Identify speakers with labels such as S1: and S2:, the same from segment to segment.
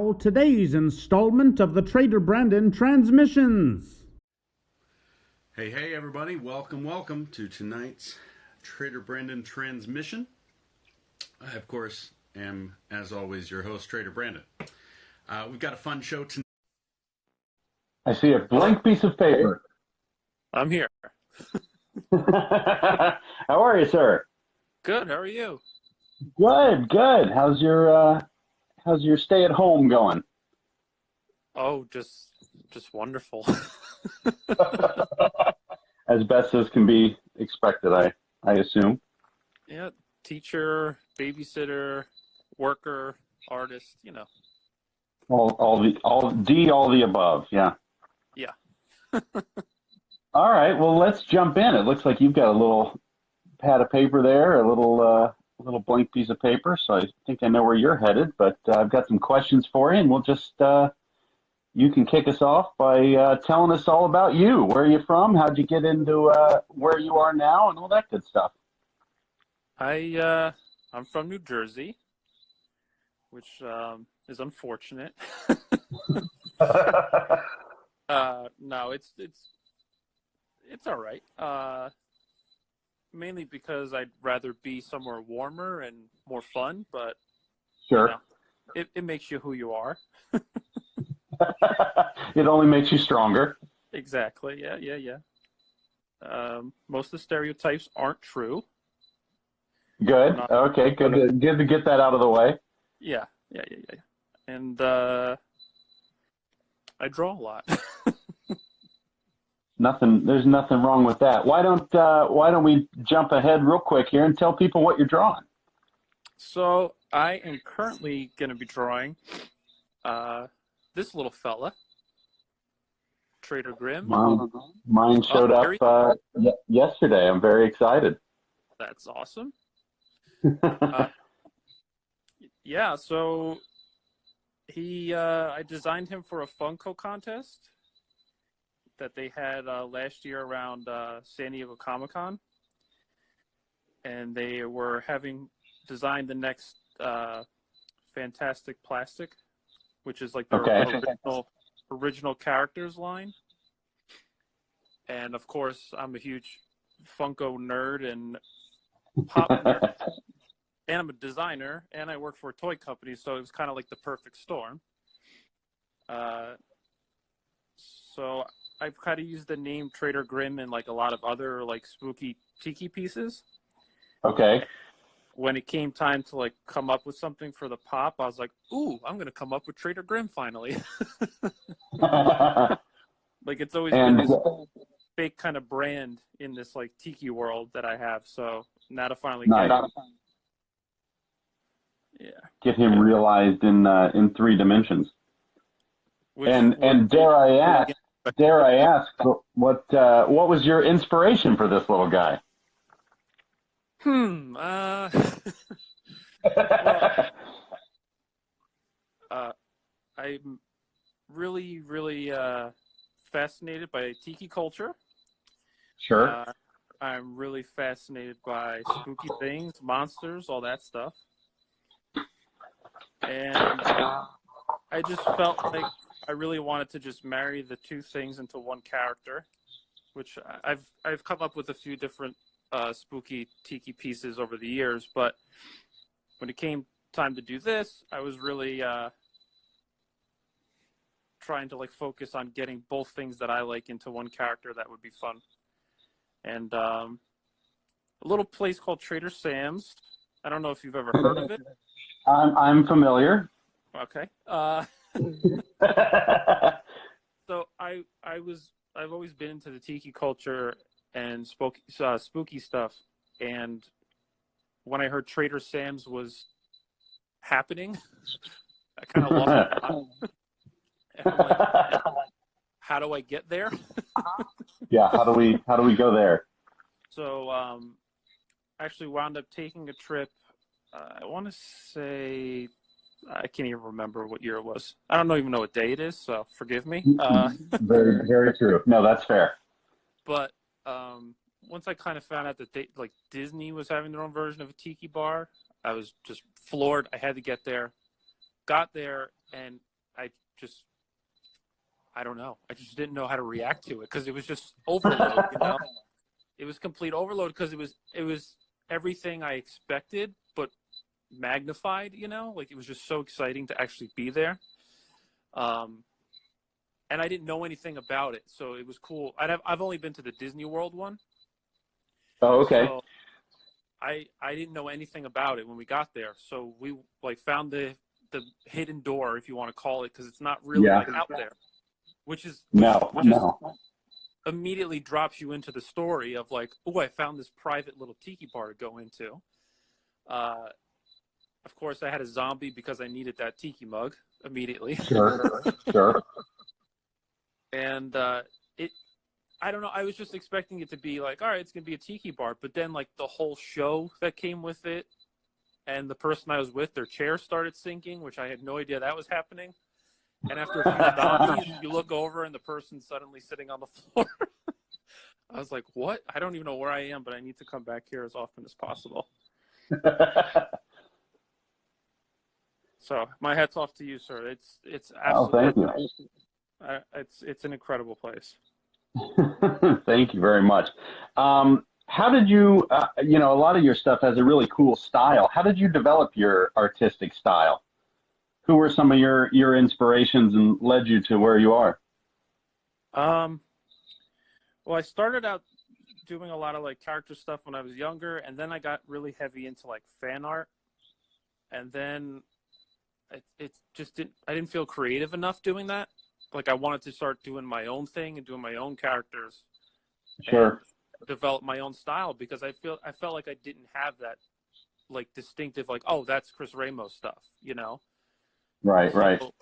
S1: now, today's installment of the Trader Brandon Transmissions.
S2: Hey, everybody. Welcome to tonight's Trader Brandon Transmission. I, of course, am, as always, your host, Trader Brandon. We've got a fun show tonight.
S3: I see a blank piece of paper.
S4: I'm here.
S3: How are you, sir?
S4: Good. How are you?
S3: Good. How's your stay at home going?
S4: Oh, just wonderful.
S3: As best as can be expected, I assume.
S4: Yeah, teacher, babysitter, worker, artist, you know.
S3: All the above, yeah.
S4: Yeah.
S3: All right, well, let's jump in. It looks like you've got a little pad of paper there, a little blank piece of paper, so I think I know where you're headed, but I've got some questions for you, and we'll just, you can kick us off by telling us all about you. Where are you from? How'd you get into where you are now and all that good stuff?
S4: I'm from New Jersey, which is unfortunate. No, it's all right. Mainly because I'd rather be somewhere warmer and more fun, but
S3: sure,
S4: you know, it makes you who you are.
S3: It only makes you stronger.
S4: Exactly. Yeah. Most of the stereotypes aren't true.
S3: Good. Okay. Good to get that out of the way.
S4: Yeah. And I draw a lot.
S3: There's nothing wrong with that. Why don't we jump ahead real quick here and tell people what you're drawing?
S4: So I am currently going to be drawing this little fella, Trader Grimm.
S3: Mine showed up yesterday. I'm very excited.
S4: That's awesome. Yeah, so I designed him for a Funko contest that they had last year around San Diego Comic-Con, and they were having designed the next Fantastic Plastic, which is like the original characters line. And of course, I'm a huge Funko nerd and pop nerd, and I'm a designer, and I work for a toy company, so it was kind of like the perfect storm. So I've kind of used the name Trader Grimm in like a lot of other like spooky Tiki pieces.
S3: Okay.
S4: When it came time to like come up with something for the pop, I was like, "Ooh, I'm gonna come up with Trader Grimm finally." Like it's always been this fake kind of brand in this like Tiki world that I have. So now to finally
S3: get him realized in 3 dimensions. And dare I ask, what was your inspiration for this little guy?
S4: Well, I'm really fascinated by Tiki culture.
S3: Sure.
S4: I'm really fascinated by spooky things, monsters, all that stuff. And I just felt like I really wanted to just marry the 2 things into one character, which I've come up with a few different spooky Tiki pieces over the years, but when it came time to do this, I was really trying to like focus on getting both things that I like into one character that would be fun. And a little place called Trader Sam's. I don't know if you've ever heard of it.
S3: I'm familiar.
S4: Okay. So I've always been into the Tiki culture and spooky stuff, and when I heard Trader Sam's was happening, I kind of lost my mind. And I'm like, how do I get there?
S3: Yeah, how do we go there?
S4: So I actually wound up taking a trip. I want to say, I can't even remember what year it was. I don't even know what day it is, so forgive me.
S3: Very, very true. No, that's fair.
S4: But once I kind of found out that like Disney was having their own version of a Tiki bar, I was just floored. I had to get there. Got there, and I just, I don't know. I just didn't know how to react to it because it was just overload, you know? It was complete overload because it was everything I expected, but magnified, you know? Like, it was just so exciting to actually be there. And I didn't know anything about it, so it was cool. I've only been to the Disney World one.
S3: Oh, okay.
S4: So I didn't know anything about it when we got there. So we like found the hidden door, if you want to call it, because it's not really like out there, which
S3: No.
S4: immediately drops you into the story of like, oh, I found this private little tiki bar to go into. Of course, I had a zombie because I needed that tiki mug immediately.
S3: Sure.
S4: And I don't know. I was just expecting it to be like, all right, it's going to be a tiki bar. But then like the whole show that came with it and the person I was with, their chair started sinking, which I had no idea that was happening. And after a few zombies, you look over and the person's suddenly sitting on the floor. I was like, what? I don't even know where I am, but I need to come back here as often as possible. So my hat's off to you, sir. It's absolutely.
S3: Oh, thank you.
S4: It's an incredible place.
S3: Thank you very much. How did you, a lot of your stuff has a really cool style. How did you develop your artistic style? Who were some of your inspirations and led you to where you are?
S4: Well, I started out doing a lot of like character stuff when I was younger, and then I got really heavy into like fan art, and then it just didn't. I didn't feel creative enough doing that. Like I wanted to start doing my own thing and doing my own characters,
S3: Sure.
S4: and develop my own style because I felt like I didn't have that like distinctive like, oh, that's Chris Raimo stuff, you know?
S3: Right.
S4: So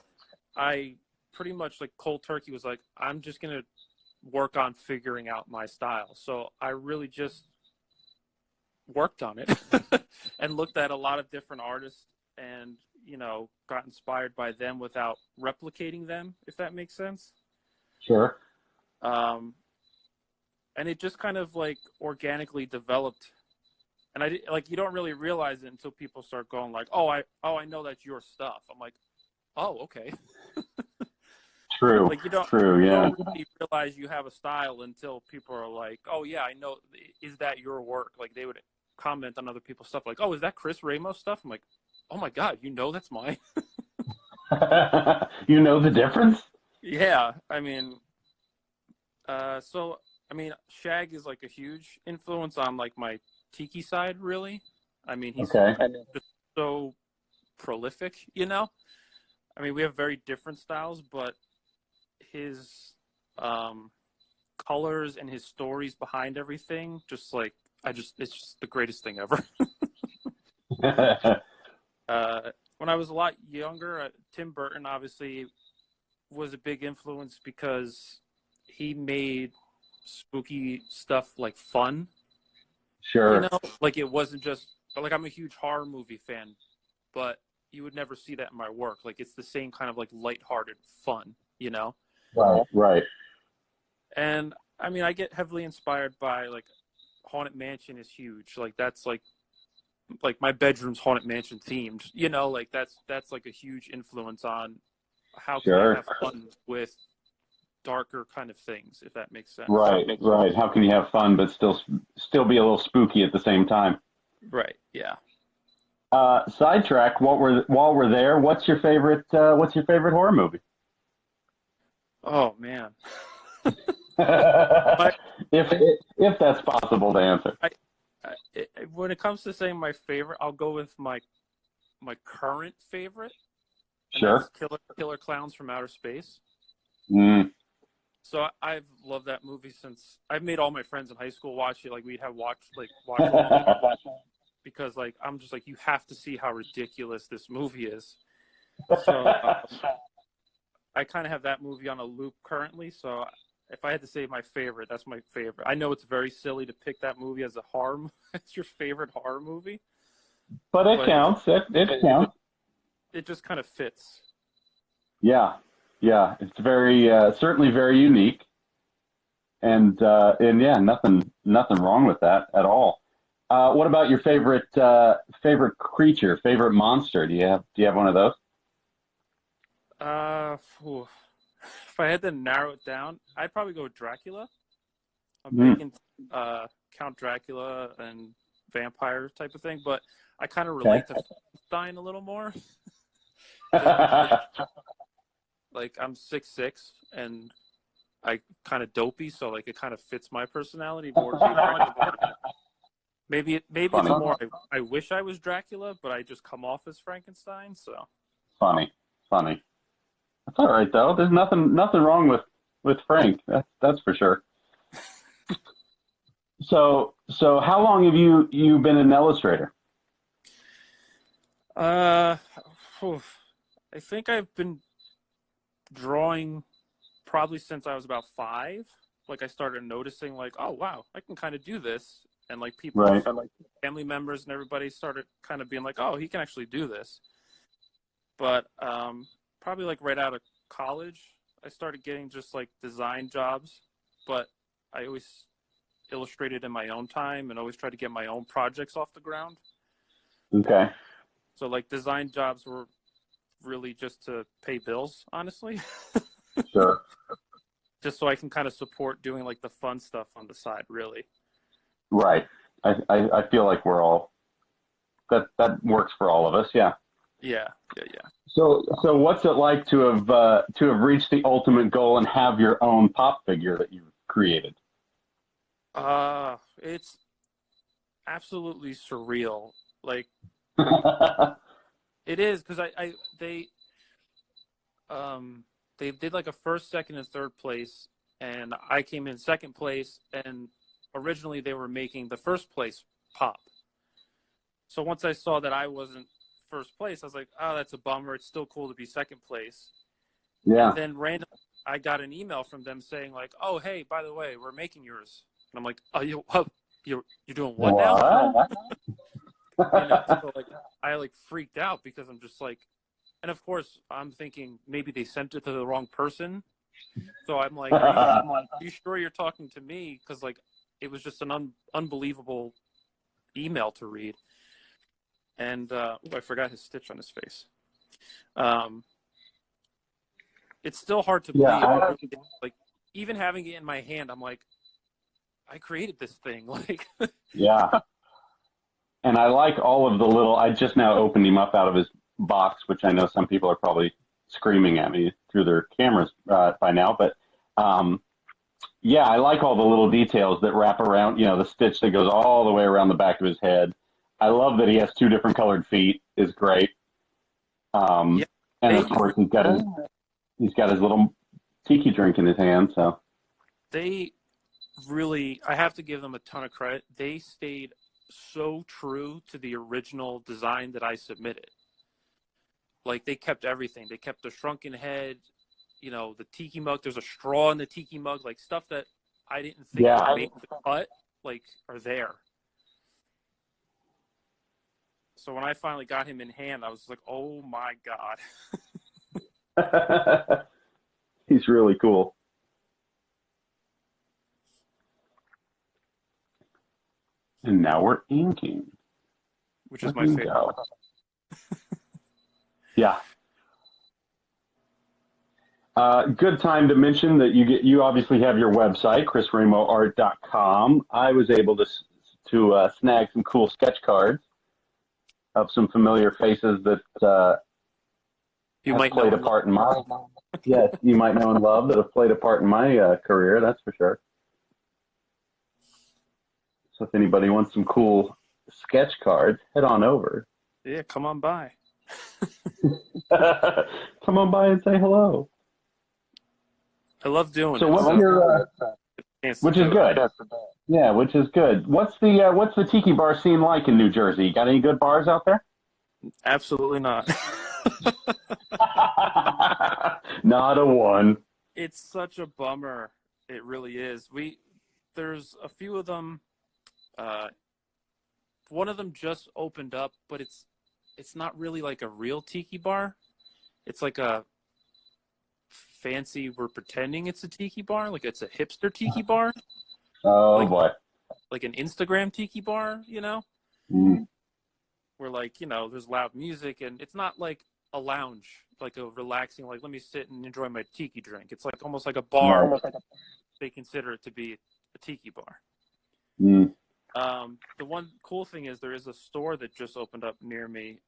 S4: I pretty much like cold turkey was like, I'm just gonna work on figuring out my style. So I really just worked on it and looked at a lot of different artists and got inspired by them without replicating them, if that makes sense.
S3: Sure.
S4: And it just kind of like organically developed. And you don't really realize it until people start going like, I know that's your stuff. I'm like, oh, okay.
S3: True.
S4: Like you don't really realize you have a style until people are like, oh yeah, I know. Is that your work? Like they would comment on other people's stuff like, oh, is that Chris Raimo stuff? I'm like, oh my God, that's mine.
S3: You know the difference?
S4: Yeah. I mean, Shag is like a huge influence on like my Tiki side, really. I mean, he's just so prolific, I mean, we have very different styles, but his colors and his stories behind everything, just like, it's just the greatest thing ever. When I was a lot younger, Tim Burton obviously was a big influence because he made spooky stuff like fun.
S3: Sure.
S4: Like it wasn't just like I'm a huge horror movie fan, but you would never see that in my work. Like it's the same kind of like lighthearted fun,
S3: Right.
S4: And I mean, I get heavily inspired by like Haunted Mansion is huge. Like that's like my bedroom's Haunted Mansion themed, like that's like a huge influence on how can I have fun with darker kind of things, if that makes sense.
S3: Right. How can you have fun but still be a little spooky at the same time?
S4: Right. Yeah.
S3: Sidetrack. While we're there, what's your favorite horror movie?
S4: Oh man.
S3: if that's possible to answer.
S4: When it comes to saying my favorite, I'll go with my current favorite. And
S3: Sure.
S4: That's Killer Clowns from Outer Space.
S3: Mm.
S4: So I've loved that movie since I've made all my friends in high school watch it. Like we'd have watch along because like I'm just like, you have to see how ridiculous this movie is. So I kind of have that movie on a loop currently. So if I had to say my favorite, that's my favorite. I know it's very silly to pick that movie as a horror. It's your favorite horror movie,
S3: but it counts. It counts.
S4: It just kind of fits.
S3: Yeah. It's very certainly very unique, and yeah, nothing wrong with that at all. What about your favorite creature, favorite monster? Do you have one of those?
S4: Phew. If I had to narrow it down, I'd probably go with Dracula. I'm
S3: Mm.
S4: big into Count Dracula and vampire type of thing, but I kind of relate to Frankenstein a little more. Just because, like, I'm 6'6", and I kind of dopey, so like it kind of fits my personality more to be Frankenstein. Maybe it's more. I wish I was Dracula, but I just come off as Frankenstein. So
S3: Funny. That's all right though. There's nothing wrong with Frank. That's for sure. So how long have you been an illustrator?
S4: I think I've been drawing probably since I was about 5. Like I started noticing, like, oh wow, I can kind of do this, and like people,
S3: Right.
S4: like family members and everybody started kind of being like, oh, he can actually do this. But probably like right out of college, I started getting just like design jobs, but I always illustrated in my own time and always tried to get my own projects off the ground.
S3: Okay.
S4: So like design jobs were really just to pay bills, honestly.
S3: Sure.
S4: Just so I can kind of support doing like the fun stuff on the side, really.
S3: Right. I feel like we're all that works for all of us. Yeah.
S4: Yeah.
S3: So what's it like to have reached the ultimate goal and have your own pop figure that you've created?
S4: It's absolutely surreal. Like it is, because they did like a first, second, and third place, and I came in second place, and originally they were making the first place pop. So once I saw that I wasn't first place, I was like, oh, that's a bummer. It's still cool to be second place.
S3: Yeah.
S4: And then randomly, I got an email from them saying like, oh, hey, by the way, we're making yours. And I'm like, oh, you're doing what now? So like, I like freaked out because I'm just like, and of course I'm thinking maybe they sent it to the wrong person. So I'm like, are you sure you're talking to me? Because like, it was just an unbelievable email to read. And I forgot his stitch on his face. It's still hard to believe. Like, even having it in my hand, I'm like, I created this thing. Like,
S3: yeah. And I like all of the little. I just now opened him up out of his box, which I know some people are probably screaming at me through their cameras by now. But yeah, I like all the little details that wrap around. The stitch that goes all the way around the back of his head. I love that he has 2 different colored feet. Is great. And of course he's got his little tiki drink in his hand. So
S4: they really, I have to give them a ton of credit. They stayed so true to the original design that I submitted. Like they kept everything. They kept the shrunken head, the tiki mug. There's a straw in the tiki mug, like stuff that I didn't think would make the cut, like are there. So when I finally got him in hand, I was like, oh my God.
S3: He's really cool. And now we're inking.
S4: Which is my favorite.
S3: Yeah. Good time to mention that you obviously have your website, chrisraimoart.com. I was able to snag some cool sketch cards of some familiar faces that
S4: you
S3: have
S4: might
S3: played a part in my yes, you might know and love that have played a part in my career. That's for sure. So if anybody wants some cool sketch cards, head on over.
S4: Yeah, come on by.
S3: Come on by and say hello.
S4: I love doing it.
S3: So what's your which is good. Yeah, which is good. What's the tiki bar scene like in New Jersey? Got any good bars out there?
S4: Absolutely not.
S3: Not a one.
S4: It's such a bummer. It really is. There's a few of them. One of them just opened up, but it's not really like a real tiki bar. It's like a fancy, we're pretending it's a tiki bar, like it's a hipster tiki bar.
S3: Oh boy.
S4: Like an Instagram tiki bar,
S3: Mm.
S4: where like, there's loud music, and it's not like a lounge, like a relaxing, like let me sit and enjoy my tiki drink. It's like almost like a bar.
S3: Right.
S4: They consider it to be a tiki bar.
S3: Mm.
S4: The one cool thing is there is a store that just opened up near me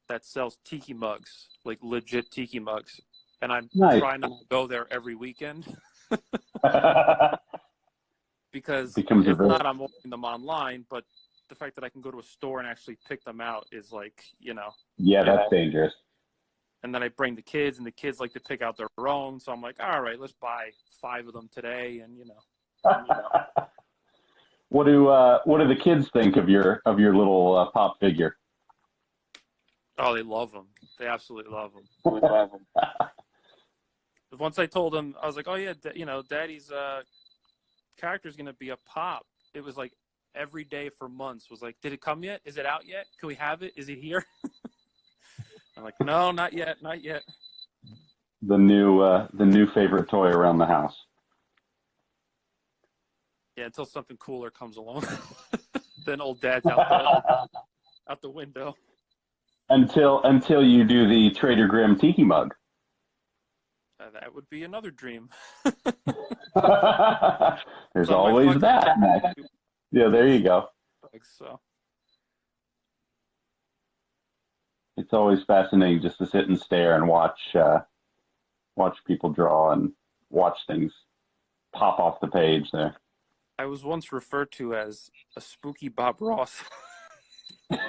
S4: that sells tiki mugs, like legit tiki mugs. And I'm
S3: Nice.
S4: trying not to go there every weekend because if not, I'm ordering them online. But the fact that I can go to a store and actually pick them out is like,
S3: Yeah, that's dangerous.
S4: And then I bring the kids, and the kids like to pick out their own. So I'm like, all right, let's buy 5 of them today, and
S3: What do the kids think of your little pop figure?
S4: Oh, they love them. They absolutely love them. Once I told them, I was like, oh yeah, Daddy's character's gonna be a pop. It was like every day for months was like, did it come yet? Is it out yet? Can we have it? Is it here? I'm like, no, not yet, not yet.
S3: The new favorite toy around the house.
S4: Yeah, until something cooler comes along. Then old Dad's out the window.
S3: Until you do the Trader Grimm tiki mug.
S4: That would be another dream.
S3: There's always that. Yeah, there you go.
S4: So.
S3: It's always fascinating just to sit and stare and watch people draw and watch things pop off the page there.
S4: I was once referred to as a spooky Bob Ross.
S3: And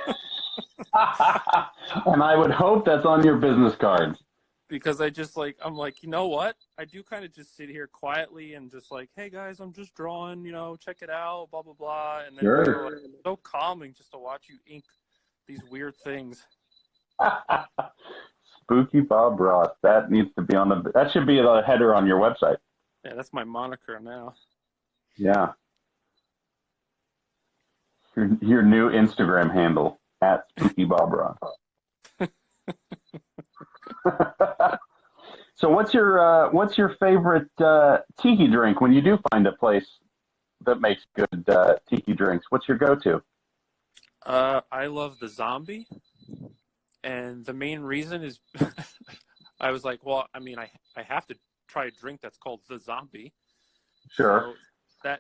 S3: I would hope that's on your business cards.
S4: Because I'm like, you know what? I do kind of just sit here quietly and just like, hey guys, I'm just drawing, check it out, blah, blah, blah. And then
S3: Sure.
S4: It's so calming just to watch you ink these weird things.
S3: Spooky Bob Ross. That needs to be that should be the header on your website.
S4: Yeah, that's my moniker now.
S3: Yeah. Your new Instagram handle at Spooky Bob Ross. So what's your favorite tiki drink when you do find a place that makes good tiki drinks? What's your go-to?
S4: I love the zombie, and the main reason is I was like, well, I mean, I have to try a drink that's called the zombie.
S3: Sure.
S4: So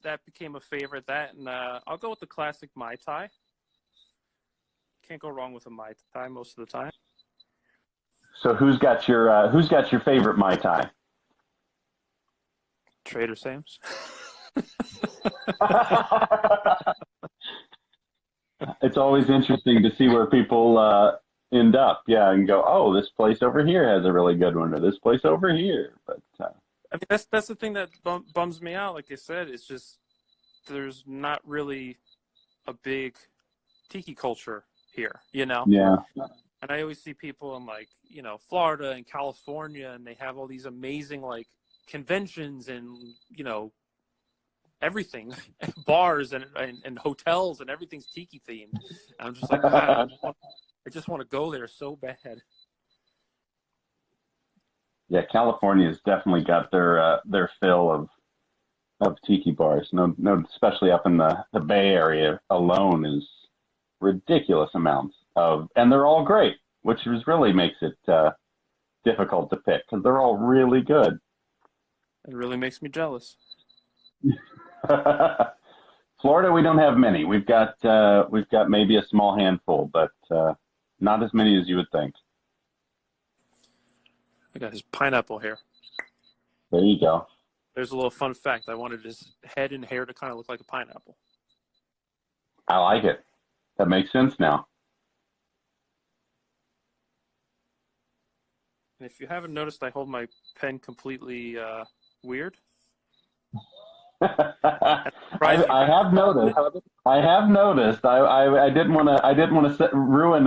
S4: that became a favorite. That, and I'll go with the classic Mai Tai. Can't go wrong with a Mai Tai most of the time.
S3: So who's got your favorite Mai Tai?
S4: Trader Sam's.
S3: It's always interesting to see where people end up, and go, oh, this place over here has a really good one, or this place over here. But
S4: I mean, that's the thing that bums me out. Like I said, it's just there's not really a big tiki culture here,
S3: Yeah.
S4: And I always see people in like, Florida and California, and they have all these amazing like conventions and, everything, bars and hotels, and everything's tiki themed. And I'm just like, God, I just want to go there so bad.
S3: Yeah, California's definitely got their fill of tiki bars. No, especially up in the Bay Area alone is ridiculous amounts of, and they're all great, which really makes it difficult to pick because they're all really good.
S4: It really makes me jealous.
S3: Florida, we don't have many. We've got maybe a small handful, but not as many as you would think.
S4: I got his pineapple hair.
S3: There you go.
S4: There's a little fun fact. I wanted his head and hair to kind of look like a pineapple.
S3: I like it. That makes sense now.
S4: And if you haven't noticed, I hold my pen completely weird.
S3: I have noticed. I have noticed. I didn't want to ruin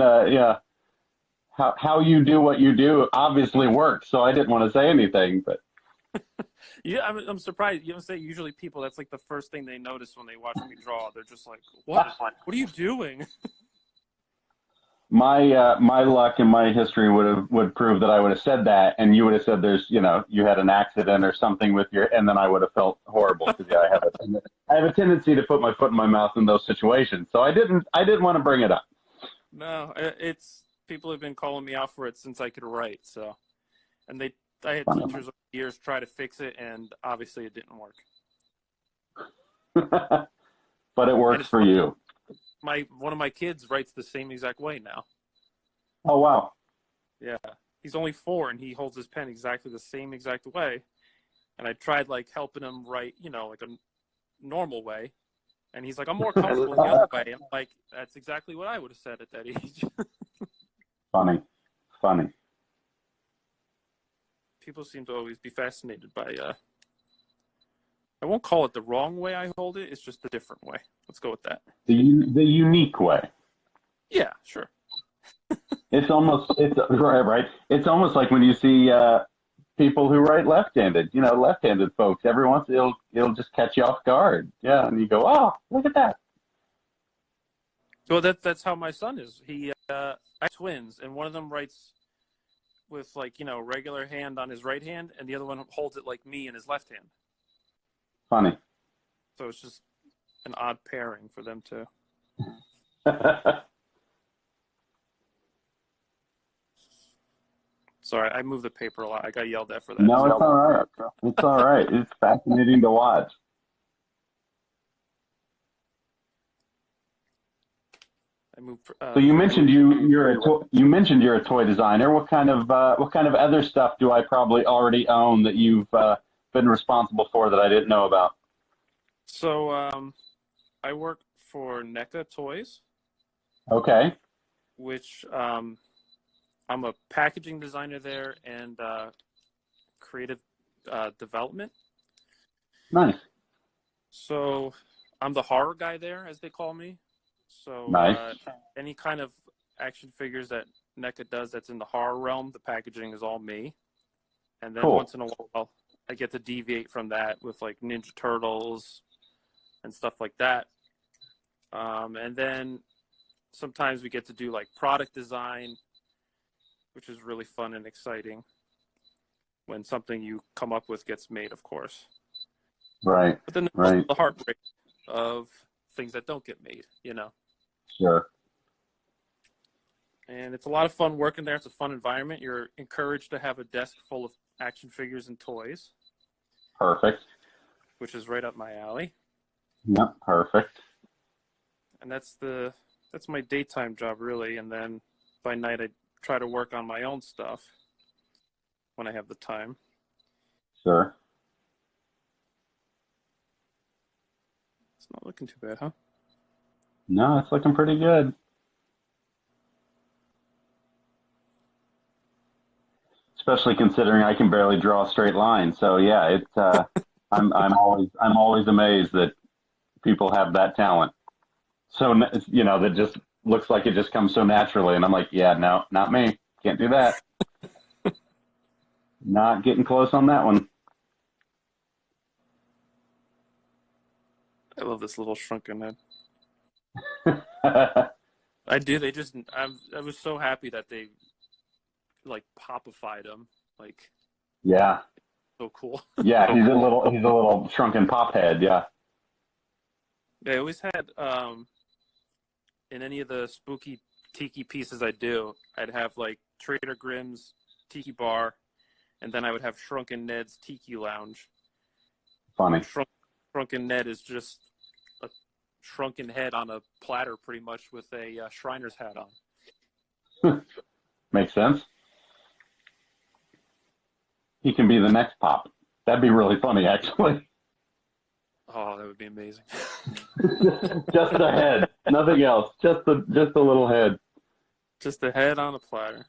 S3: how you do what you do. Obviously works, so I didn't want to say anything. But
S4: yeah, I'm surprised. You don't say usually people. That's like the first thing they notice when they watch me draw. They're just like, "What? What are you doing?"
S3: My luck and my history would prove that I would have said that, and you would have said you had an accident or something with and then I would have felt horrible because I have a tendency to put my foot in my mouth in those situations. So I didn't want to bring it up.
S4: No, it's people have been calling me out for it since I could write. So, and I had
S3: Funny.
S4: teachers over the years try to fix it, and obviously it didn't work.
S3: But it works for you.
S4: One of my kids writes the same exact way now.
S3: Oh, wow.
S4: Yeah, he's only 4, and he holds his pen exactly the same exact way. And I tried like helping him write, like a normal way, and he's like, "I'm more comfortable the other way." I'm like, "That's exactly what I would have said at that age."
S3: Funny.
S4: People seem to always be fascinated by. I won't call it the wrong way I hold it. It's just a different way. Let's go with that.
S3: The unique way.
S4: Yeah, sure.
S3: It's right. It's almost like when you see people who write left-handed. Left-handed folks. Every once it'll just catch you off guard. Yeah, and you go, "Oh, look at that."
S4: Well, that's how my son is. I have twins, and one of them writes with regular hand on his right hand, and the other one holds it like me in his left hand.
S3: Funny.
S4: So it's just an odd pairing for them too. Sorry, I moved the paper a lot. I got yelled at for that.
S3: No, it's all right. It's all right. It's fascinating to watch.
S4: I moved.
S3: So you mentioned you're a toy designer. What kind of other stuff do I probably already own that you've been responsible for that I didn't know about?
S4: So I work for NECA Toys.
S3: Okay.
S4: Which I'm a packaging designer there and creative development.
S3: Nice.
S4: So I'm the horror guy there, as they call me. So
S3: nice.
S4: Any kind of action figures that NECA does that's in the horror realm, the packaging is all me. And then once in a while, I get to deviate from that with like Ninja Turtles and stuff like that. And then sometimes we get to do like product design, which is really fun and exciting when something you come up with gets made, of course.
S3: Right.
S4: But then there's the heartbreak of things that don't get made,
S3: Sure.
S4: And it's a lot of fun working there. It's a fun environment. You're encouraged to have a desk full of action figures and toys.
S3: Perfect.
S4: Which is right up my alley.
S3: Yep, perfect.
S4: And that's my daytime job, really. And then by night, I try to work on my own stuff when I have the time.
S3: Sure.
S4: It's not looking too bad, huh?
S3: No, it's looking pretty good. Especially considering I can barely draw a straight line. So yeah, it's I'm always amazed that people have that talent. So that just looks like it just comes so naturally, and I'm like, yeah, no, not me. Can't do that. Not getting close on that one.
S4: I love this little shrunken head. I do. I was so happy that they like popified him. Like,
S3: yeah,
S4: so cool.
S3: Yeah, he's a little shrunken pop head. Yeah.
S4: I always had in any of the spooky Tiki pieces I do, I'd have like Trader Grimm's Tiki bar, and then I would have Shrunken Ned's Tiki Lounge.
S3: Funny.
S4: Shrunken Ned is just a shrunken head on a platter, pretty much, with a Shriner's hat on.
S3: Makes sense. He can be the next Pop. That'd be really funny, actually.
S4: Oh, that would be amazing.
S3: Just the head, nothing else. Just a little head.
S4: Just a head on a platter.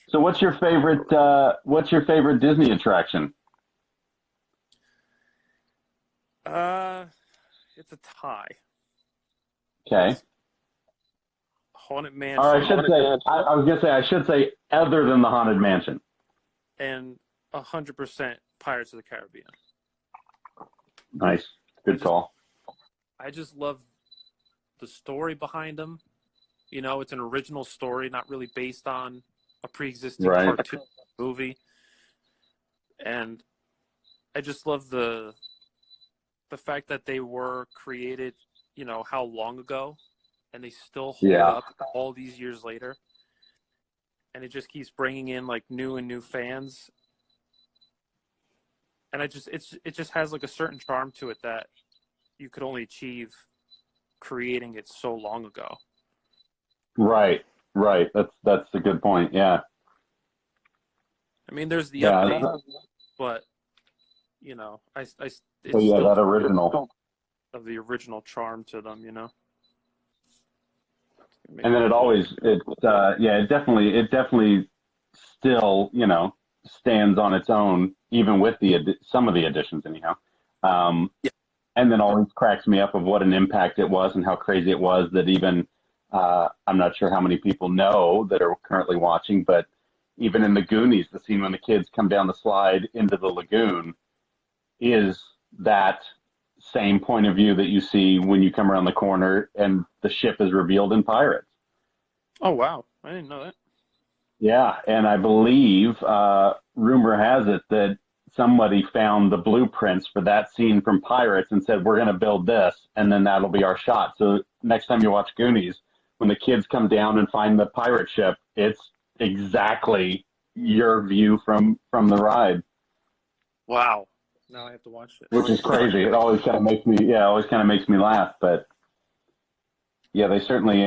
S3: So, what's your favorite Disney attraction?
S4: It's a tie.
S3: Okay.
S4: Haunted Mansion.
S3: Or I was gonna say I should say other than the Haunted Mansion.
S4: And 100% Pirates of the Caribbean.
S3: Nice. Good call.
S4: I just love the story behind them. It's an original story, not really based on a pre-existing cartoon movie. And I just love the fact that they were created, how long ago, and they still hold
S3: Yeah.
S4: up all these years later. And it just keeps bringing in like new and new fans. And it just has like a certain charm to it that you could only achieve creating it so long ago.
S3: Right. That's a good point. Yeah.
S4: I mean, there's the
S3: Yeah.
S4: update, but it's
S3: So
S4: still
S3: that original.
S4: of the original charm to them,
S3: And then it definitely still, stands on its own, even with some of the additions anyhow.
S4: Yeah.
S3: And then always cracks me up of what an impact it was and how crazy it was that even, I'm not sure how many people know that are currently watching, but even in the Goonies, the scene when the kids come down the slide into the lagoon is that same point of view that you see when you come around the corner and the ship is revealed in Pirates.
S4: Oh, wow. I didn't know that.
S3: Yeah, and I believe, rumor has it that somebody found the blueprints for that scene from Pirates and said, we're going to build this, and then that'll be our shot. So next time you watch Goonies, when the kids come down and find the pirate ship, it's exactly your view from the ride.
S4: Wow. Now I have to watch it.
S3: Which is crazy. It always kind of makes me laugh. But yeah, they certainly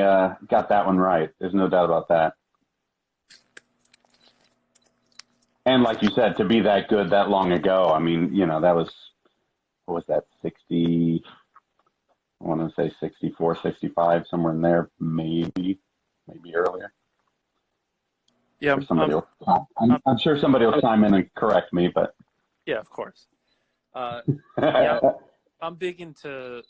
S3: got that one right. There's no doubt about that. And like you said, to be that good that long ago, I mean, that was, what was that, 60, I want to say 64, 65, somewhere in there, maybe earlier.
S4: Yeah,
S3: I'm sure somebody will chime in and correct me, but.
S4: Yeah, of course. Yeah, I'm big into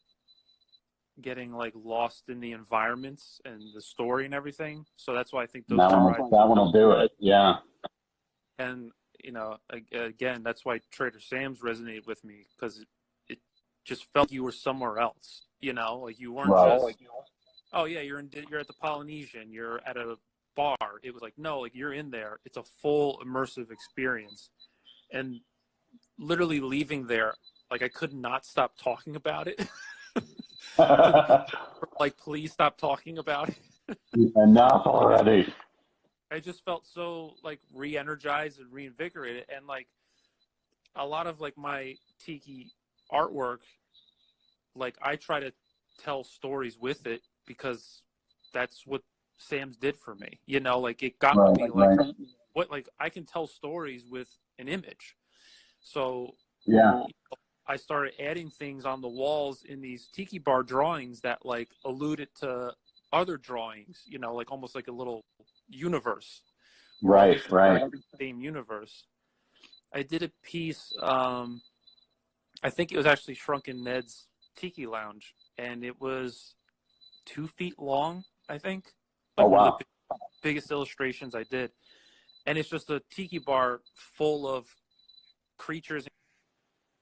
S4: getting like lost in the environments and the story and everything. So that's why I think those
S3: that one will do it. Yeah.
S4: And again, that's why Trader Sam's resonated with me, because it just felt you were somewhere else. Like you weren't just oh yeah, you're at the Polynesian, you're at a bar. It was like, no, like you're in there. It's a full immersive experience. And literally leaving there, like I could not stop talking about it. Like, please stop talking about it.
S3: Enough already.
S4: I just felt so like re-energized and reinvigorated, and like a lot of like my Tiki artwork, like I try to tell stories with it because that's what Sam's did for me. Like it got me like what, like I can tell stories with an image. So
S3: yeah,
S4: I started adding things on the walls in these Tiki bar drawings that like alluded to other drawings, like almost like a little universe.
S3: Right.
S4: Same universe. I did a piece, I think it was actually Shrunken Ned's Tiki Lounge, and it was 2 feet long, I think. Like one of the biggest illustrations I did. And it's just a Tiki bar full of creatures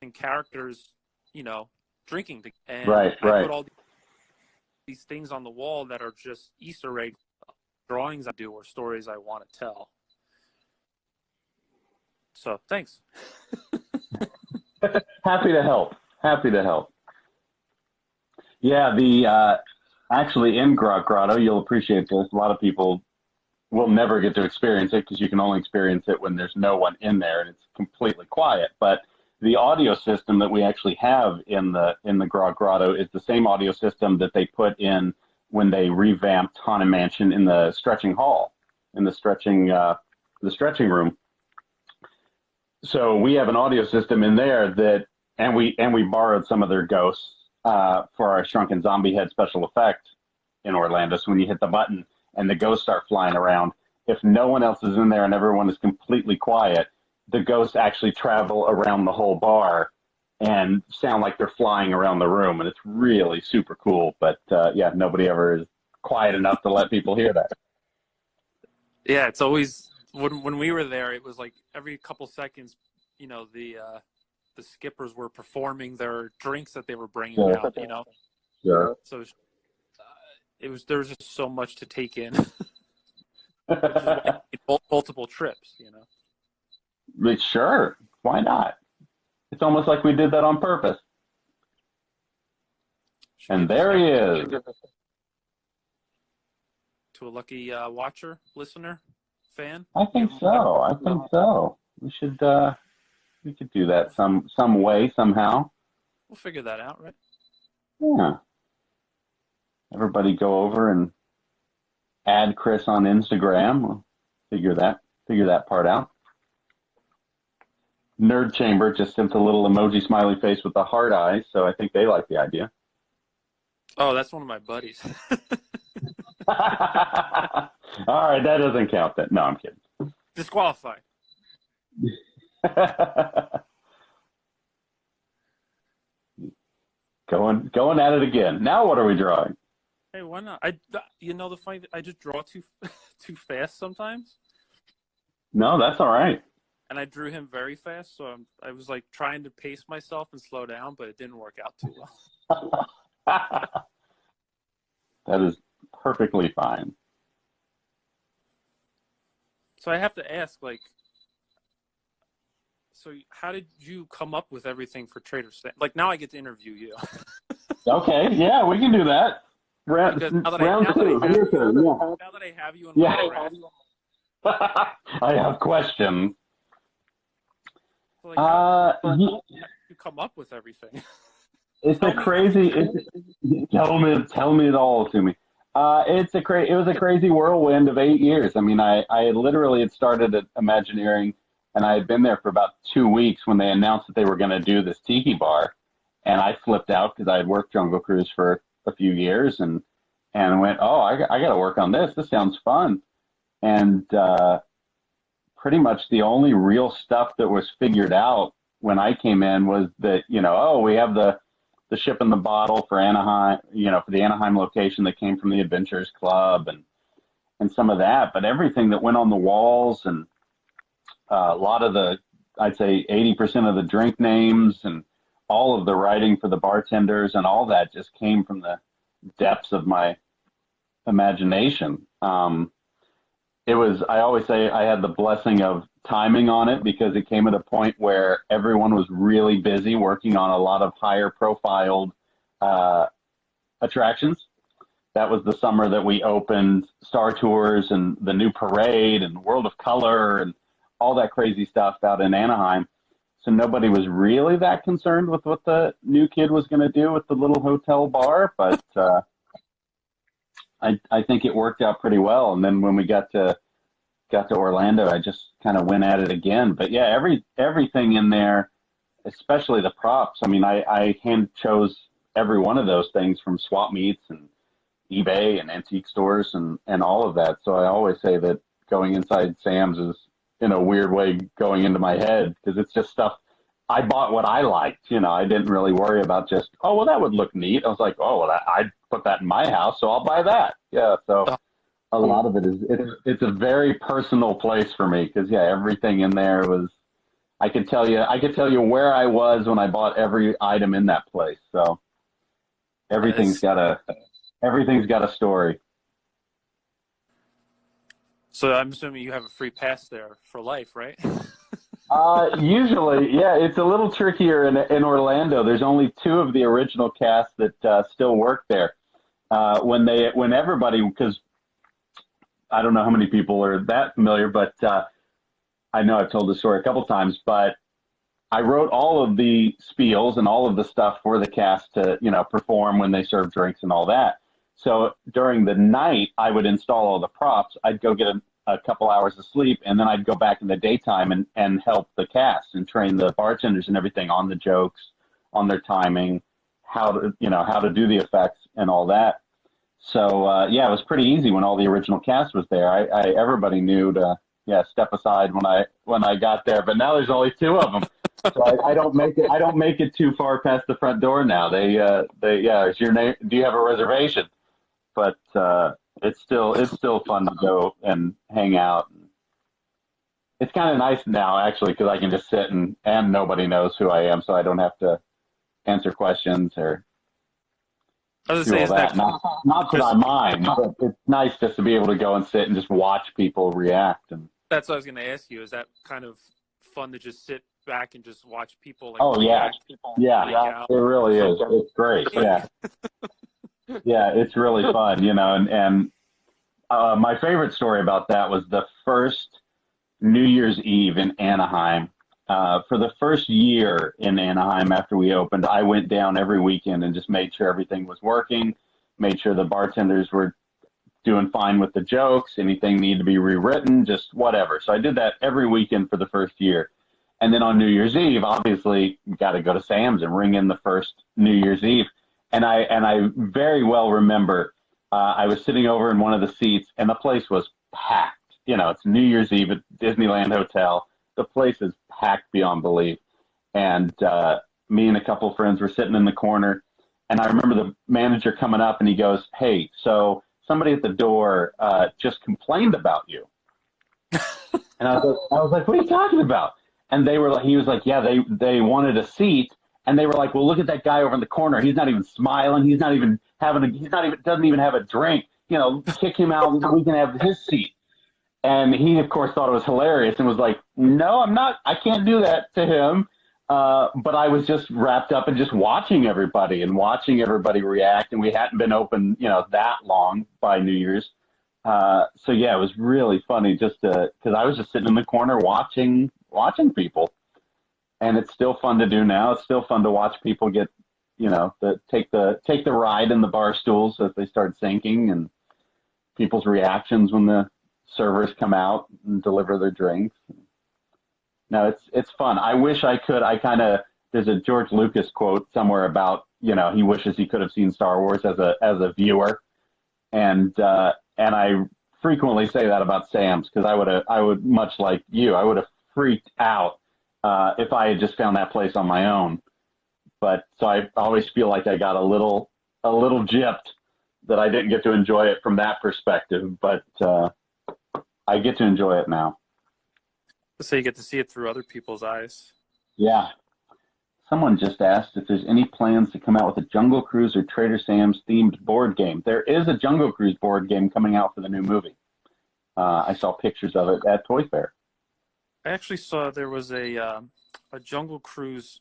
S4: and characters, drinking. And I put all these things on the wall that are just Easter egg drawings I do or stories I want to tell. So thanks.
S3: Happy to help. Yeah, actually in Grog Grotto, you'll appreciate this. A lot of people will never get to experience it because you can only experience it when there's no one in there and it's completely quiet. But the audio system that we actually have in the Grog Grotto is the same audio system that they put in when they revamped Haunted Mansion in the stretching hall, in the stretching room. So we have an audio system in there and we borrowed some of their ghosts for our Shrunken Zombie Head special effect in Orlando. So when you hit the button and the ghosts start flying around, if no one else is in there and everyone is completely quiet, the ghosts actually travel around the whole bar and sound like they're flying around the room, and it's really super cool. But yeah, nobody ever is quiet enough to let people hear that.
S4: Yeah, it's always when we were there, it was like every couple seconds, the skippers were performing their drinks that they were bringing out.
S3: Sure.
S4: So there was just so much to take in. Multiple trips,
S3: But sure, why not? It's almost like we did that on purpose. And there he is.
S4: to a lucky watcher, listener, fan.
S3: I think so. I think so. We should we could do that some way, somehow.
S4: We'll figure that out, right?
S3: Yeah. Everybody go over and add Chris on Instagram. We'll figure that part out. Nerd Chamber just sent a little emoji smiley face with the heart eyes, so I think they like the idea.
S4: Oh, that's one of my buddies.
S3: All right, that doesn't count then. No, I'm kidding.
S4: Disqualified.
S3: Going at it again. Now what are we drawing?
S4: Hey, why not? The funny I just draw too fast sometimes.
S3: No, that's all right.
S4: And I drew him very fast, so I was like trying to pace myself and slow down, but it didn't work out too well.
S3: That is perfectly fine.
S4: So I have to ask, like, so how did you come up with everything for Trader Sam? Like, now I get to interview you.
S3: Okay, yeah, we can do that. Round two.
S4: Now that I have you in my grasp,
S3: I have questions.
S4: so like, how did you come up with everything?
S3: It's a crazy. Tell me it all to me. It was a crazy whirlwind of 8 years. I mean, I literally had started at Imagineering, and I had been there for about 2 weeks when they announced that they were going to do this Tiki bar, and I flipped out because I had worked Jungle Cruise for a few years, and went, oh, I got to work on this. This sounds fun, and pretty much the only real stuff that was figured out when I came in was that, we have the ship in the bottle for Anaheim, for the Anaheim location that came from the Adventurers Club and some of that, but everything that went on the walls and a lot of I'd say 80% of the drink names and all of the writing for the bartenders and all that just came from the depths of my imagination. I always say I had the blessing of timing on it because it came at a point where everyone was really busy working on a lot of higher profiled attractions. That was the summer that we opened Star Tours and the new parade and World of Color and all that crazy stuff out in Anaheim. So nobody was really that concerned with what the new kid was going to do with the little hotel bar, but I think it worked out pretty well. And then when we got to Orlando, I just kind of went at it again. But yeah, everything in there, especially the props. I mean, I hand chose every one of those things from swap meets and eBay and antique stores and all of that. So I always say that going inside Sam's is, in a weird way, going into my head because it's just stuff. I bought what I liked. I didn't really worry about just, oh, well, that would look neat. I was like, oh, well, I'd put that in my house, so I'll buy that. Yeah, so a lot of it is, it's a very personal place for me because, yeah, everything in there was, I could tell you where I was when I bought every item in that place. So everything's got a story.
S4: So I'm assuming you have a free pass there for life, right?
S3: Usually, yeah, it's a little trickier in Orlando. There's only 2 of the original cast that still work there. When everybody, because I don't know how many people are that familiar, but I know I've told the story a couple times, but I wrote all of the spiels and all of the stuff for the cast to, perform when they serve drinks and all that. So during the night, I would install all the props. I'd go get a couple hours of sleep, and then I'd go back in the daytime and help the cast and train the bartenders and everything on the jokes, on their timing, how to do the effects and all that. So yeah, it was pretty easy when all the original cast was there. Everybody knew to step aside when I got there. But now there's only 2 of them. So I don't make it too far past the front door now. Is your name? Do you have a reservation? But it's still fun to go and hang out. It's kind of nice now, actually, because I can just sit and nobody knows who I am, so I don't have to answer questions or
S4: I was
S3: do all that. Not that I mind, but it's nice just to be able to go and sit and just watch people react. And
S4: that's what I was going to ask you. Is that kind of fun to just sit back and just watch people?
S3: React? Yeah, it really is. It's great. Yeah. Yeah, it's really fun, and My favorite story about that was the first New Year's Eve in Anaheim. For the first year in Anaheim after we opened, I went down every weekend and just made sure everything was working, made sure the bartenders were doing fine with the jokes, anything needed to be rewritten, just whatever. So I did that every weekend for the first year. And then on New Year's Eve, obviously, you got to go to Sam's and ring in the first New Year's Eve. And I very well remember I was sitting over in one of the seats, and the place was packed. You know, it's New Year's Eve at Disneyland Hotel. The place is packed beyond belief. And me and a couple of friends were sitting in the corner, and I remember the manager coming up, and he goes, "Hey, so somebody at the door just complained about you." And I was like, "What are you talking about?" And he was like, "Yeah, they wanted a seat." And they were like, "Well, look at that guy over in the corner. He's not even smiling. Doesn't even have a drink. You know, kick him out and we can have his seat." And he, of course, thought it was hilarious and was like, "No, I'm not. I can't do that to him." But I was just wrapped up in just watching everybody react. And we hadn't been open, that long by New Year's. So yeah, it was really funny because I was just sitting in the corner watching people. And it's still fun to do now. It's still fun to watch people get, take the ride in the bar stools as they start sinking, and people's reactions when the servers come out and deliver their drinks. No, it's fun. I wish I could. There's a George Lucas quote somewhere about, he wishes he could have seen Star Wars as a viewer, and I frequently say that about Sam's, because I would much like you, I would have freaked out if I had just found that place on my own. But so I always feel like I got a little gypped that I didn't get to enjoy it from that perspective. But I get to enjoy it now.
S4: So you get to see it through other people's eyes.
S3: Yeah. Someone just asked if there's any plans to come out with a Jungle Cruise or Trader Sam's themed board game. There is a Jungle Cruise board game coming out for the new movie. I saw pictures of it at Toy Fair.
S4: I actually saw there was a Jungle Cruise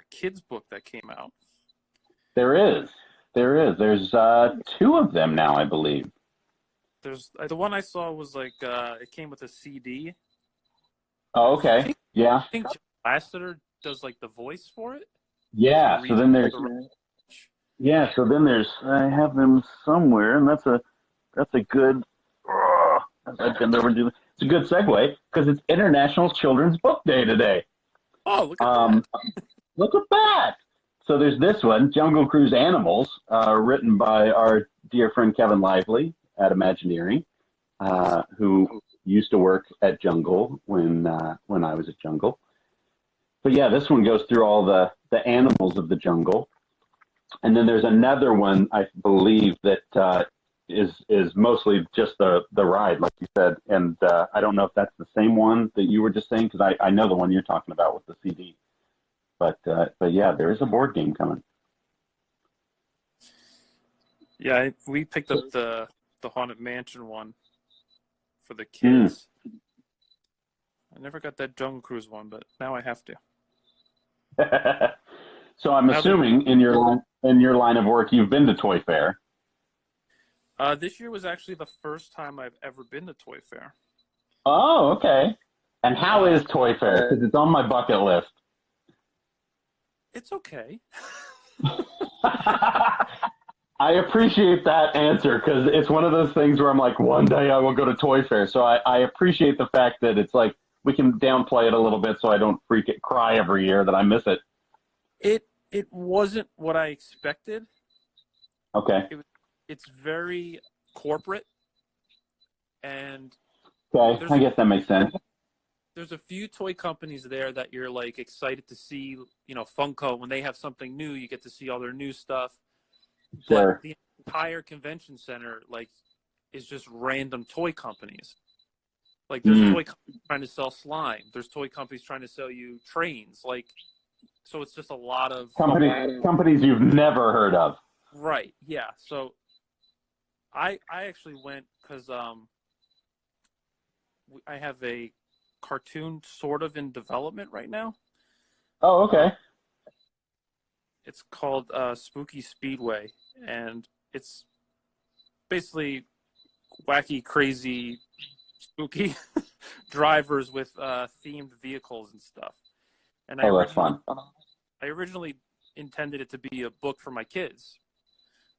S4: kids book that came out.
S3: There is. There's 2 of them now, I believe.
S4: There's the one I saw was like it came with a CD.
S3: Oh, okay. Yeah.
S4: I think Lasseter does like the voice for it.
S3: Yeah. So then there's. Yeah. So then there's. I have them somewhere, and that's a good. I've been over to do. It's a good segue because it's International Children's Book Day today.
S4: Oh, look at that!
S3: Look at that! So there's this one, Jungle Cruise Animals, written by our dear friend Kevin Lively at Imagineering, who used to work at Jungle when I was at Jungle. But yeah, this one goes through all the animals of the jungle. And then there's another one, I believe, that is mostly just the ride, like you said. And I don't know if that's the same one that you were just saying, because I know the one you're talking about with the CD. But yeah, there is a board game coming.
S4: Yeah, we picked up the Haunted Mansion one for the kids. I never got that Jungle Cruise one, but now I have to.
S3: So I'm assuming in your line of work, you've been to Toy Fair.
S4: This year was actually the first time I've ever been to Toy Fair.
S3: Oh, okay. And how is Toy Fair? Because it's on my bucket list.
S4: It's okay.
S3: I appreciate that answer, because it's one of those things where I'm like, one day I will go to Toy Fair. So I appreciate the fact that it's like we can downplay it a little bit so I don't cry every year that I miss it.
S4: It wasn't what I expected.
S3: Okay.
S4: It's very corporate, and
S3: okay, I guess that makes sense.
S4: There's a few toy companies there that you're like excited to see. Funko, when they have something new, you get to see all their new stuff.
S3: Sure.
S4: But the entire convention center is just random toy companies. Like there's toy companies trying to sell slime. There's toy companies trying to sell you trains. So it's just a lot of
S3: companies you've never heard of.
S4: Right. Yeah. So I actually went because I have a cartoon sort of in development right now.
S3: Oh, okay.
S4: It's called Spooky Speedway, and it's basically wacky, crazy, spooky drivers with themed vehicles and stuff. And
S3: that's fun.
S4: I originally intended it to be a book for my kids.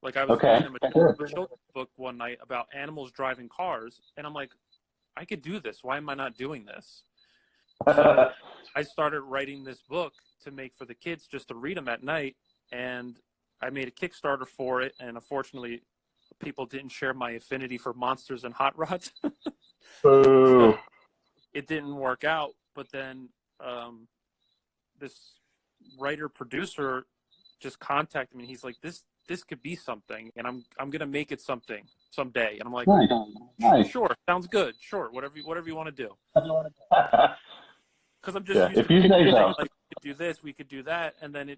S4: Like I was
S3: Okay.
S4: reading a children's book one night about animals driving cars, and I'm like, I could do this. Why am I not doing this? So I started writing this book to make for the kids just to read them at night, and I made a Kickstarter for it, and unfortunately people didn't share my affinity for monsters and hot rods. So it didn't work out. But then this writer producer just contacted me, and he's like, this could be something, and I'm gonna make it something someday. And I'm like,
S3: nice.
S4: Sure, sounds good. Sure, whatever you want to do. Because I'm just used
S3: if
S4: to
S3: you say so.
S4: like, we could do this, we could do that, and then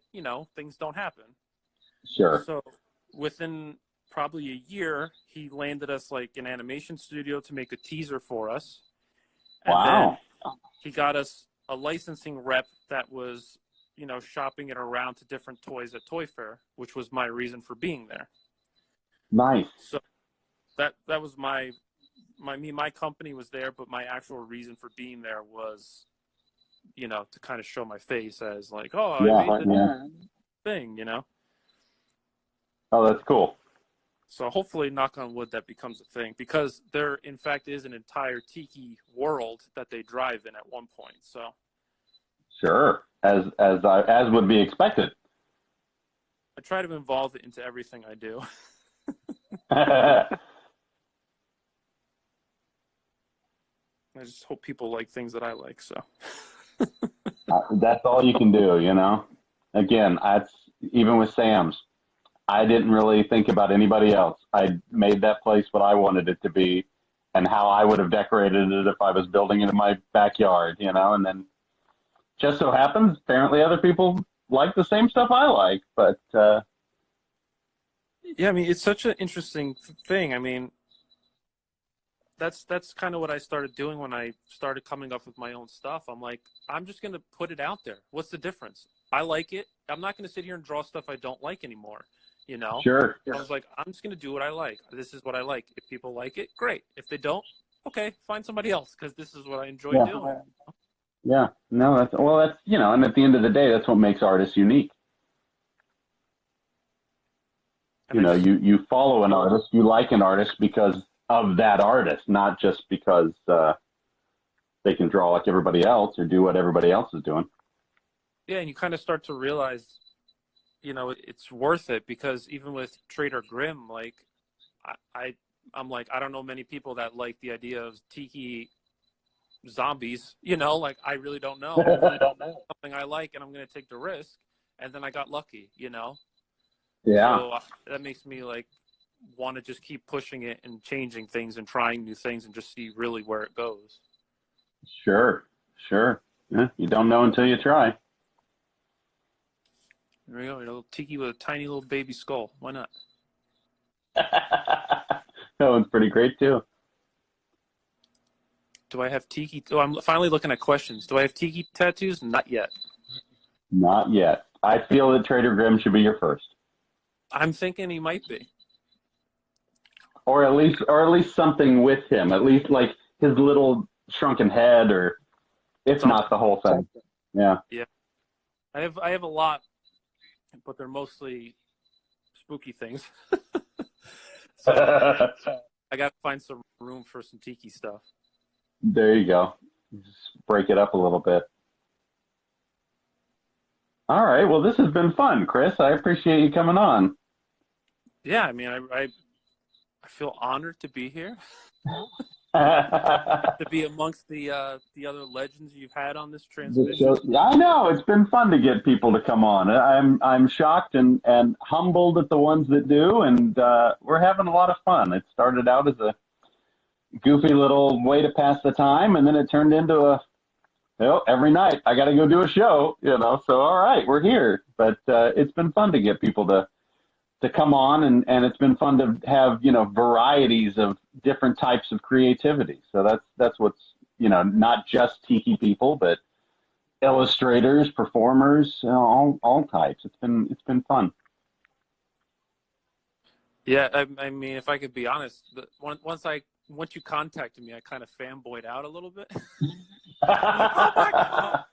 S4: things don't happen.
S3: Sure.
S4: So within probably a year, he landed us like an animation studio to make a teaser for us. And
S3: wow.
S4: Then he got us a licensing rep that was, shopping it around to different toys at Toy Fair, which was my reason for being there.
S3: Nice.
S4: So that was my company was there, but my actual reason for being there was, to kind of show my face as like, I made the thing,
S3: Oh, that's cool.
S4: So hopefully, knock on wood, that becomes a thing, because there, in fact, is an entire Tiki world that they drive in at one point. So
S3: sure, as would be expected.
S4: I try to involve it into everything I do. I just hope people like things that I like. So
S3: that's all you can do, Again, even with Sam's. I didn't really think about anybody else. I made that place what I wanted it to be and how I would have decorated it if I was building it in my backyard, and then just so happens, apparently other people like the same stuff I like, but
S4: yeah, I mean, it's such an interesting thing. I mean, that's kind of what I started doing when I started coming up with my own stuff. I'm like, I'm just going to put it out there. What's the difference? I like it. I'm not going to sit here and draw stuff I don't like anymore.
S3: Sure.
S4: I was like, I'm just going to do what I like. This is what I like. If people like it, great. If they don't, okay, find somebody else, because this is what I enjoy doing.
S3: Yeah. No, that's, and at the end of the day, that's what makes artists unique.
S4: And
S3: you follow an artist, you like an artist because of that artist, not just because they can draw like everybody else or do what everybody else is doing.
S4: Yeah, and you kind of start to realize, it's worth it, because even with Trader Grimm, like I'm like, I don't know many people that like the idea of Tiki zombies, like I really don't know. Something I like, and I'm going to take the risk. And then I got lucky, Yeah. So that makes me like want to just keep pushing it and changing things and trying new things and just see really where it goes.
S3: Sure. Yeah, you don't know until you try.
S4: There we go. A little Tiki with a tiny little baby skull. Why not?
S3: That one's pretty great too.
S4: Do I have Tiki? Oh, I'm finally looking at questions. Do I have Tiki tattoos? Not yet.
S3: Not yet. I feel that Trader Grimm should be your first.
S4: I'm thinking he might be.
S3: Or at least something with him. At least like his little shrunken head, or if not the whole thing. Yeah.
S4: Yeah. I have a lot, but they're mostly spooky things. So I got to find some room for some Tiki stuff.
S3: There you go. Just break it up a little bit. All right. Well, this has been fun, Chris. I appreciate you coming on.
S4: Yeah, I mean, I feel honored to be here. To be amongst the other legends you've had on this transmission.
S3: I know, it's been fun to get people to come on. I'm shocked and humbled at the ones that do, and we're having a lot of fun. It started out as a goofy little way to pass the time, and then it turned into every night I got to go do a show, So all right, we're here, but it's been fun to get people to come on, and it's been fun to have, varieties of different types of creativity. So that's what's, not just Tiki people, but illustrators, performers, all types. It's been fun.
S4: Yeah, I mean, if I could be honest, once you contacted me, I kind of fanboyed out a little bit. Like, oh my God,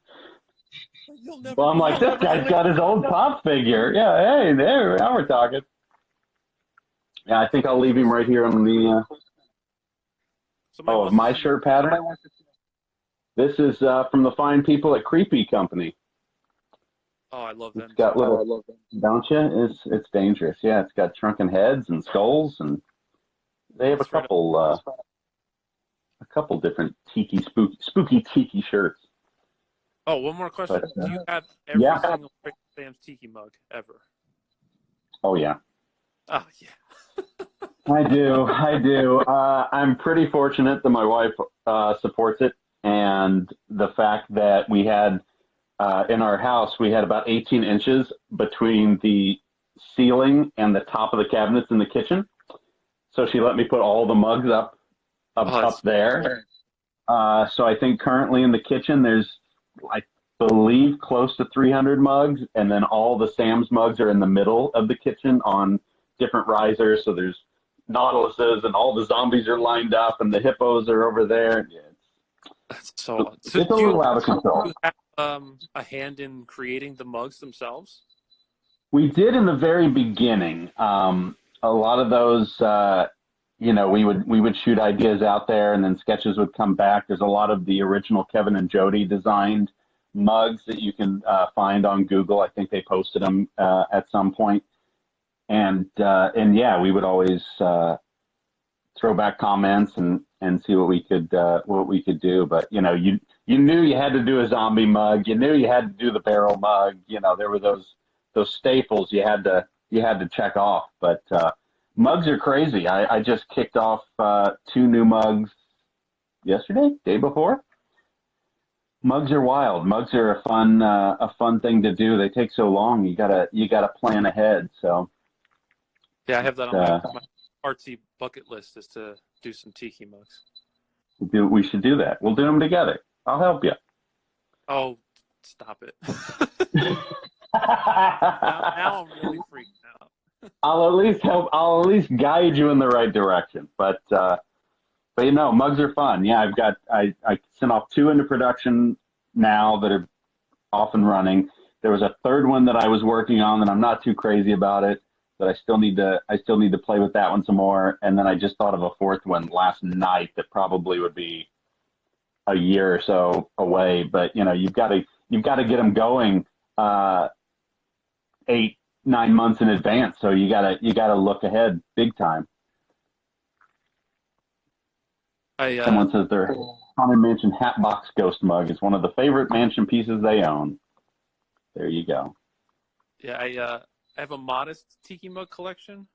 S4: you'll never.
S3: Well, I'm like, this guy's got his old pop figure. Yeah, hey, there, now we're talking. Yeah, I think I'll leave him right here on the. My shirt pattern. This is from the fine people at Creepy Company.
S4: Oh, I love them.
S3: It's got little, don't you? It's dangerous. Yeah, it's got shrunken heads and skulls, and they have a couple different spooky tiki shirts.
S4: Oh, one more question. Do you have every single Sam's Tiki mug ever?
S3: Oh yeah.
S4: Oh yeah.
S3: I do. I'm pretty fortunate that my wife supports it, and the fact that we had in our house we had about 18 inches between the ceiling and the top of the cabinets in the kitchen, so she let me put all the mugs up there. So I think currently in the kitchen there's, I believe, close to 300 mugs, and then all the Sam's mugs are in the middle of the kitchen on different risers. So there's Nautiluses, and all the zombies are lined up, and the hippos are over there. Yeah,
S4: it's
S3: a little out of control.
S4: Do you have a hand in creating the mugs themselves?
S3: We did in the very beginning. A lot of those, we would shoot ideas out there, and then sketches would come back. There's a lot of the original Kevin and Jody designed mugs that you can find on Google. I think they posted them at some point. And yeah, we would always throw back comments and see what we could do. But you knew you had to do a zombie mug. You knew you had to do the barrel mug. There were those staples you had to check off. But mugs are crazy. I just kicked off 2 new mugs yesterday, day before. Mugs are wild. Mugs are a fun thing to do. They take so long. You gotta plan ahead. So.
S4: Yeah, I have that on my artsy bucket list, is to do some tiki mugs.
S3: We should do that. We'll do them together. I'll help you.
S4: Oh, stop it. now I'm really freaked out.
S3: I'll at least guide you in the right direction. But mugs are fun. Yeah, I sent off 2 into production now that are off and running. There was a third one that I was working on that I'm not too crazy about it. But I still need to play with that one some more. And then I just thought of a 4th one last night that probably would be a year or so away. But you've got to get them going 8-9 months in advance. So you gotta look ahead big time. Someone says their Haunted Mansion Hatbox Ghost mug is one of the favorite mansion pieces they own. There you go.
S4: Yeah, I have a modest tiki mug collection,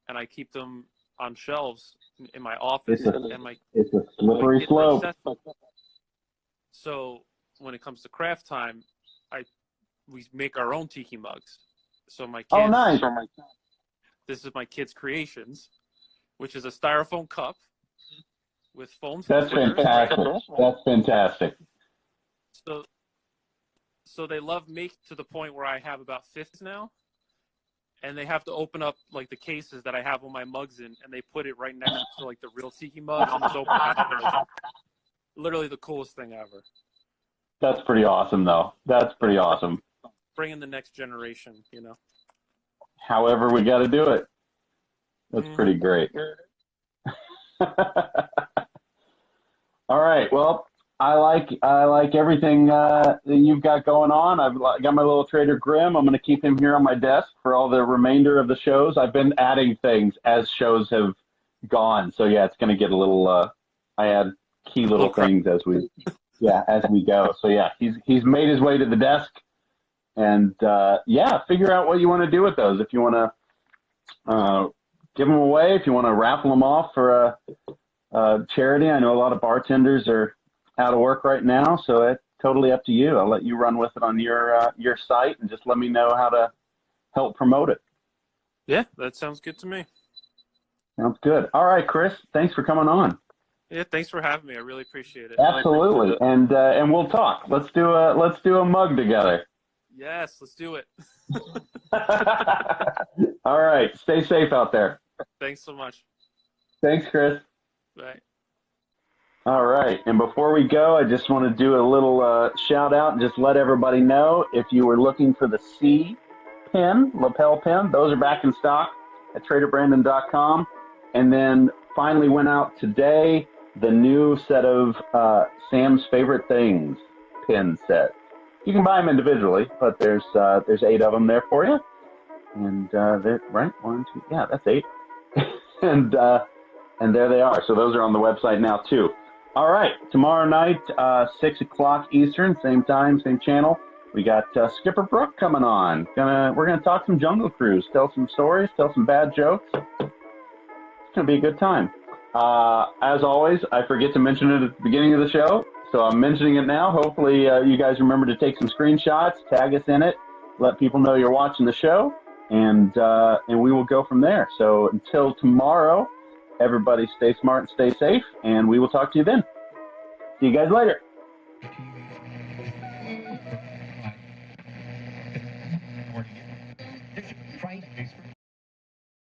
S4: and I keep them on shelves in my office.
S3: It's a slippery slope.
S4: So when it comes to craft time, we make our own tiki mugs. So my kids.
S3: Oh, nice.
S4: This is my kids' creations, which is a styrofoam cup with foam.
S3: That's fantastic. That's fantastic.
S4: So they love me to the point where I have about 50 now. And they have to open up like the cases that I have all my mugs in, and they put it right next to like the real tiki mugs, and it's open up. Literally the coolest thing ever.
S3: That's pretty awesome, though. That's pretty awesome.
S4: Bringing the next generation,
S3: However, we got to do it. That's pretty great. All right. Well, I like everything that you've got going on. I've got my little Trader Grim. I'm going to keep him here on my desk for all the remainder of the shows. I've been adding things as shows have gone. So yeah, it's going to get a little. I add key little things as we go. So yeah, he's made his way to the desk, and figure out what you want to do with those. If you want to give them away, if you want to raffle them off for a charity. I know a lot of bartenders are out of work right now, so it's totally up to you. I'll let you run with it on your site, and just let me know how to help promote it.
S4: Yeah, that sounds good to me.
S3: Sounds good. All right, Chris, thanks for coming on.
S4: Yeah, thanks for having me. I really appreciate it.
S3: Absolutely, and we'll talk. Let's do a mug together.
S4: Yes, let's do it.
S3: All right, stay safe out there.
S4: Thanks so much.
S3: Thanks, Chris.
S4: Bye.
S3: All right. And before we go, I just want to do a little shout out and just let everybody know if you were looking for the C pin, lapel pin, those are back in stock at traderbrandon.com. And then finally went out today the new set of Sam's Favorite Things pin set. You can buy them individually, but there's 8 of them there for you. And right, 1, 2, yeah, that's 8. and there they are. So those are on the website now too. All right, tomorrow night, 6 o'clock Eastern, same time, same channel. We got Skipper Brooke coming on. We're gonna talk some Jungle Cruise, tell some stories, tell some bad jokes. It's gonna be a good time. As always, I forget to mention it at the beginning of the show, so I'm mentioning it now. Hopefully, you guys remember to take some screenshots, tag us in it, let people know you're watching the show, and we will go from there. So until tomorrow, everybody stay smart and stay safe, and we will talk to you then. See you guys later.
S5: Right.